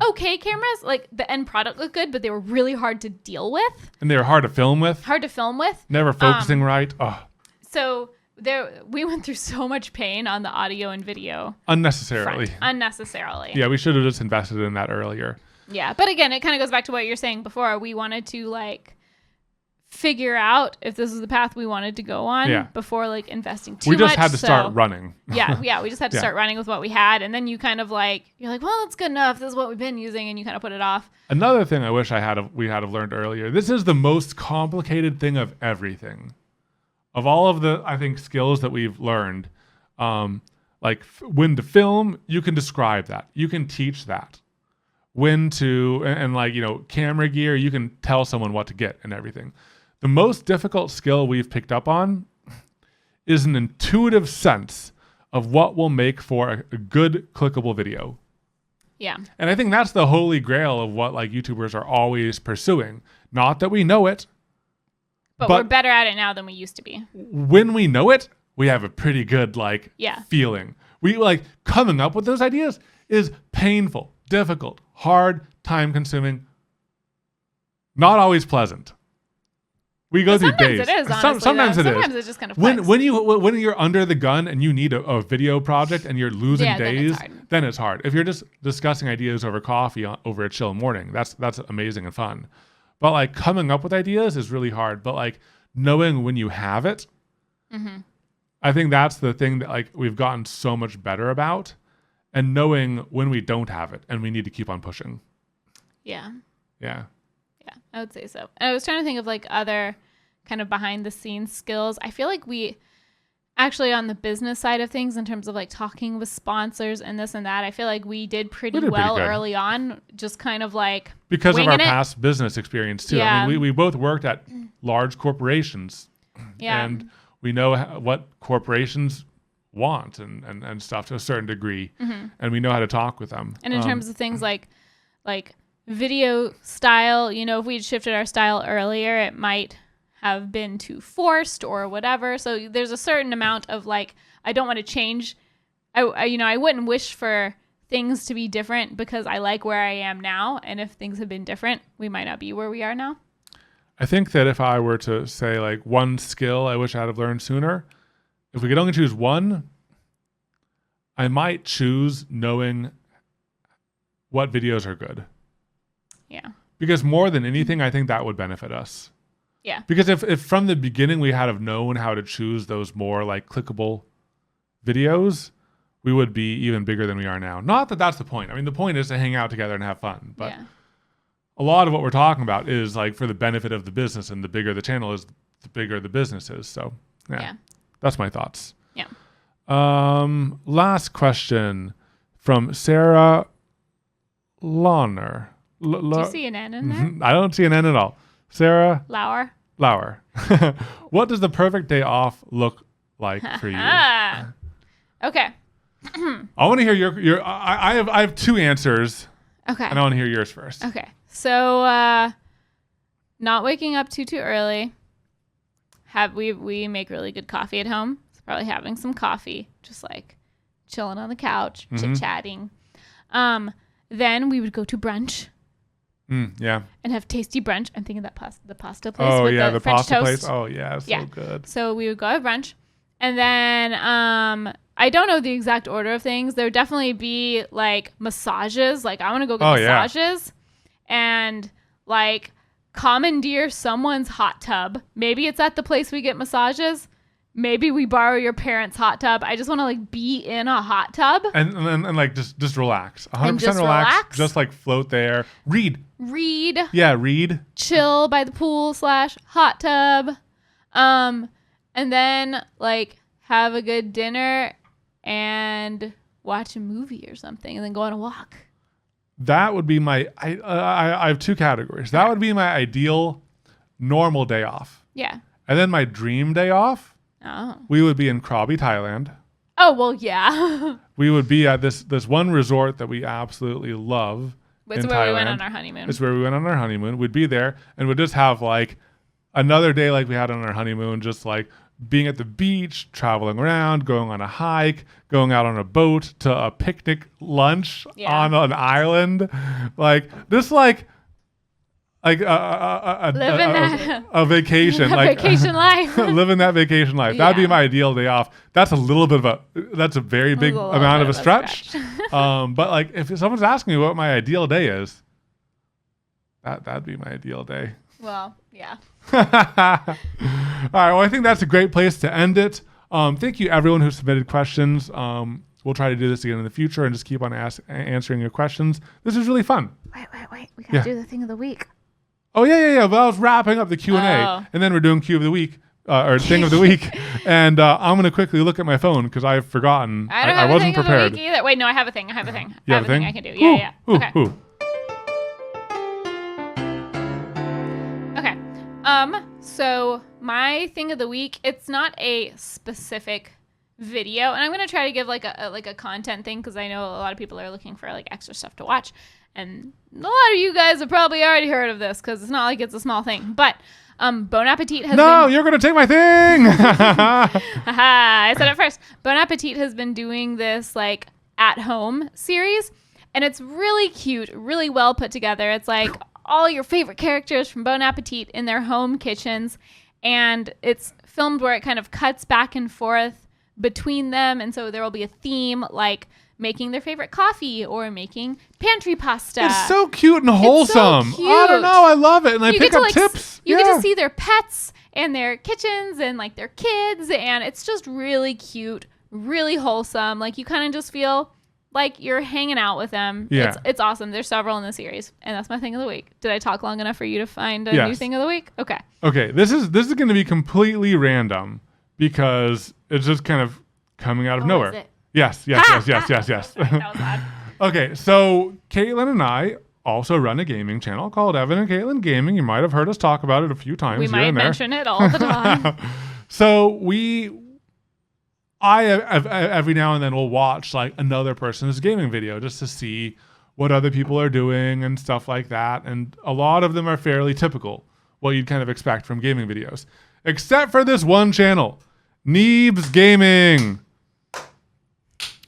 Okay cameras, like the end product looked good, but they were really hard to deal with. And they were hard to film with. Never focusing right. Oh. So we went through so much pain on the audio and video. Unnecessarily. Yeah, we should have just invested in that earlier. Yeah, but again, it kind of goes back to what you're saying before. We wanted to like figure out if this was the path we wanted to go on before like investing too much. We just had to start running. We just had to start running with what we had, and then you kind of like, you're like, well, it's good enough. This is what we've been using, and you kind of put it off. Another thing I wish we had learned earlier. This is the most complicated thing of everything. of all of the, I think, skills that we've learned, like when to film, you can describe that. You can teach that. When to, and like, camera gear, you can tell someone what to get and everything. The most difficult skill we've picked up on is an intuitive sense of what will make for a good clickable video. Yeah. And I think that's the holy grail of what like YouTubers are always pursuing. Not that we know it, but we're better at it now than we used to be. When we know it, we have a pretty good feeling. We like coming up with those ideas is painful, difficult, hard, time consuming, not always pleasant. We go through days. Sometimes it is, honestly, sometimes it is. Sometimes it's just kind of flex. When you're under the gun and you need a video project and you're losing days, then it's hard. If you're just discussing ideas over coffee over a chill morning, that's amazing and fun. But like coming up with ideas is really hard. But like knowing when you have it, I think that's the thing that like we've gotten so much better about, and knowing when we don't have it and we need to keep on pushing. Yeah. Yeah. Yeah, I would say so. And I was trying to think of like other kind of behind the scenes skills. I feel like we actually on the business side of things in terms of like talking with sponsors and this and that, I feel like we did pretty well early on, just kind of like because of our past business experience too. Yeah. I mean, we both worked at large corporations. Yeah. And we know what corporations want and stuff to a certain degree. And we know how to talk with them. And in terms of things like video style, if we'd shifted our style earlier, it might have been too forced or whatever. So there's a certain amount of like, I don't want to change. I wouldn't wish for things to be different because I like where I am now. And if things had been different, we might not be where we are now. I think that if I were to say like one skill I wish I'd have learned sooner, if we could only choose one, I might choose knowing what videos are good. Yeah. Because more than anything, I think that would benefit us. Yeah. Because if from the beginning we had have known how to choose those more like clickable videos, we would be even bigger than we are now. Not that that's the point. I mean, the point is to hang out together and have fun. But a lot of what we're talking about is like for the benefit of the business, and the bigger the channel is, the bigger the business is. So yeah. That's my thoughts. Yeah. Last question from Sarah Launer. Do you see an N in there? I don't see an N at all. Sarah Lauer. What does the perfect day off look like for you? Okay. I want to hear your. I have two answers. Okay. And I want to hear yours first. Okay. So, not waking up too early. We make really good coffee at home. So probably having some coffee, just like chilling on the couch, chit-chatting. Then we would go to brunch. Yeah. And have tasty brunch. I'm thinking that the pasta place. Oh, with yeah, the French pasta toast. place. Oh, yeah, so good. So we would go have brunch. And then I don't know the exact order of things. There would definitely be like massages. Like I want to go get massages and like commandeer someone's hot tub. Maybe it's at the place we get massages. Maybe we borrow your parents' hot tub. I just want to like be in a hot tub and like just relax. 100% relax. Just like float there. Read. Yeah, read. Chill by the pool / hot tub. And then like have a good dinner and watch a movie or something, and then go on a walk. That would be my. I have two categories. That would be my ideal normal day off. Yeah. And then my dream day off. Oh. We would be in Krabi, Thailand. Oh well, yeah. We would be at this one resort that we absolutely love. It's where we went on our honeymoon. It's where we went on our honeymoon. We'd be there and we'd just have like another day like we had on our honeymoon, just like being at the beach, traveling around, going on a hike, going out on a boat to a picnic lunch on an island. Like this like a vacation. Vacation life. Living that vacation life. That'd be my ideal day off. That's a very big amount of a stretch. But like if someone's asking me what my ideal day is, that'd be my ideal day. Well, yeah. All right. Well, I think that's a great place to end it. Thank you everyone who submitted questions. We'll try to do this again in the future and just keep on answering your questions. This is really fun. Wait. We gotta do the thing of the week. Oh, yeah. Well, I was wrapping up the Q&A, and then we're doing Q of the Week, or thing of the week, and I'm going to quickly look at my phone because I've forgotten. I don't have a wasn't thing prepared. of the week either. Wait, no, I have a thing. I have a thing. You have a thing I can do. Yeah. Okay. Okay. So my thing of the week, it's not a specific video, and I'm gonna try to give like a content thing because I know a lot of people are looking for like extra stuff to watch, and a lot of you guys have probably already heard of this because it's not like it's a small thing. But Bon Appetit has you're gonna take my thing. I said it first. Bon Appetit has been doing this like at home series, and it's really cute, really well put together. It's like all your favorite characters from Bon Appetit in their home kitchens, and it's filmed where it kind of cuts back and forth between them, and so there will be a theme like making their favorite coffee or making pantry pasta. It's so cute and wholesome. So cute. I don't know, I love it, and I pick up tips. You get to see their pets and their kitchens and like their kids, and it's just really cute, really wholesome. Like you kind of just feel like you're hanging out with them. Yeah. It's awesome. There's several in the series, and that's my thing of the week. Did I talk long enough for you to find a new thing of the week? Okay. Okay, this is going to be completely random because it's just kind of coming out of nowhere. Is it? Yes. Sorry, that was odd. Okay, so Katelyn and I also run a gaming channel called Evan and Katelyn Gaming. You might have heard us talk about it a few times. We might mention it all the time. So I every now and then will watch like another person's gaming video just to see what other people are doing and stuff like that. And a lot of them are fairly typical, what you'd kind of expect from gaming videos, except for this one channel, Neebs Gaming.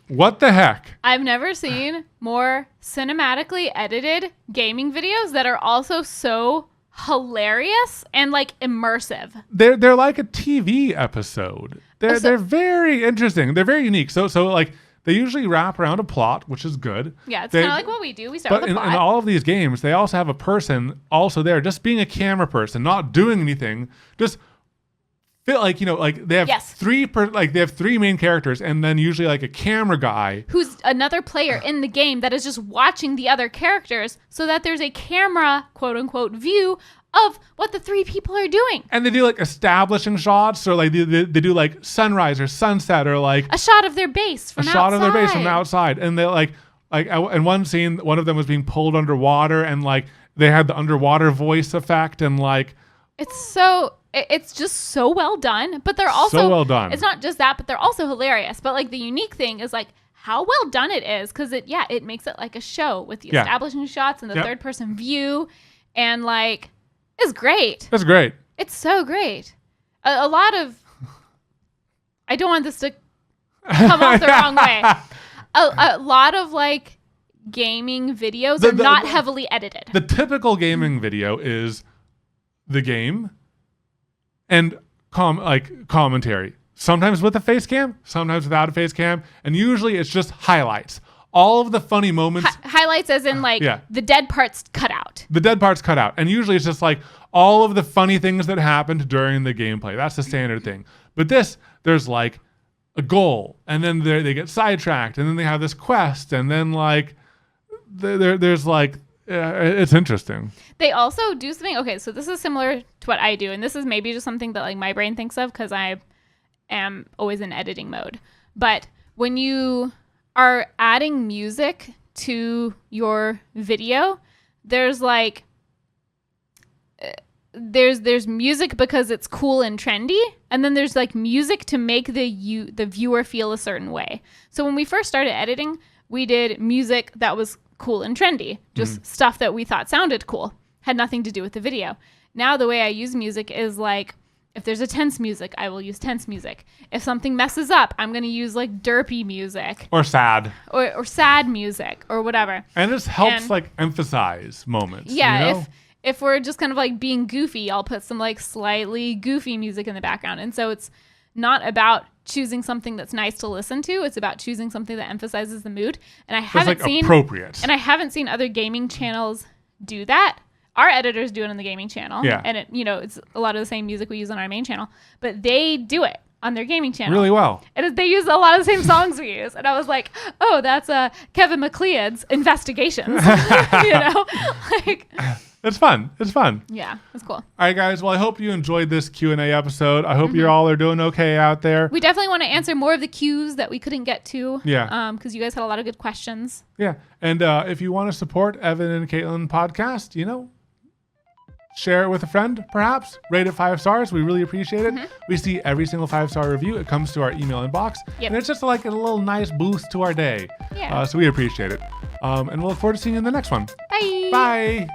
What the heck? I've never seen more cinematically edited gaming videos that are also so hilarious and like immersive. They're like a TV episode. They're very interesting. They're very unique. So like they usually wrap around a plot, which is good. Yeah, it's kind of like what we do. We start with a plot. In all of these games, they also have a person also there, just being a camera person, not doing anything, just feel like, you know, like they have they have three main characters, and then usually like a camera guy who's another player in the game that is just watching the other characters, so that there's a camera quote unquote view of what the three people are doing. And they do like establishing shots, so like they do like sunrise or sunset, or like a shot of their base from outside. And they like in one scene, one of them was being pulled underwater, and like they had the underwater voice effect, and like it's just so well done, but they're also so well done. It's not just that, but they're also hilarious. But like the unique thing is like how well done it is, because it makes it like a show with the establishing shots and the third person view, and like it's great. That's great. It's so great. A lot of I don't want this to come off the wrong way. A lot of like gaming videos are not heavily edited. The typical gaming video is the game and commentary, sometimes with a face cam, sometimes without a face cam, and usually it's just highlights. All of the funny moments. Highlights as in like the dead parts cut out. The dead parts cut out. And usually it's just like all of the funny things that happened during the gameplay. That's the standard thing. But there's like a goal, and then they get sidetracked, and then they have this quest, and then like there's like it's interesting. They also do something. Okay, so this is similar to what I do, and this is maybe just something that like my brain thinks of because I am always in editing mode. But when you are adding music to your video, there's like there's music because it's cool and trendy, and then there's like music to make the viewer feel a certain way. So when we first started editing, we did music that was cool and trendy, just stuff that we thought sounded cool, had nothing to do with the video. Now the way I use music is like, if there's a tense music, I will use tense music. If something messes up, I'm going to use like derpy music. Or sad. Or sad music or whatever. And this helps like emphasize moments. Yeah, you know? if we're just kind of like being goofy, I'll put some like slightly goofy music in the background. And so it's not about choosing something that's nice to listen to. It's about choosing something that emphasizes the mood. And I haven't seen appropriate. And I haven't seen other gaming channels do that. Our editors do it on the gaming channel. Yeah. And it's a lot of the same music we use on our main channel, but they do it on their gaming channel really well. And they use a lot of the same songs we use. And I was like, oh, that's Kevin MacLeod's Investigations. It's fun. It's fun. Yeah, it's cool. All right, guys. Well, I hope you enjoyed this Q&A episode. I hope you all are doing okay out there. We definitely want to answer more of the Q's that we couldn't get to. Yeah. Because you guys had a lot of good questions. Yeah. And if you want to support Evan and Katelyn podcast, share it with a friend, perhaps. Rate it 5 stars. We really appreciate it. We see every single 5-star review. It comes to our email inbox. Yep. And it's just like a little nice boost to our day. Yeah. So we appreciate it. And we'll look forward to seeing you in the next one. Bye. Bye.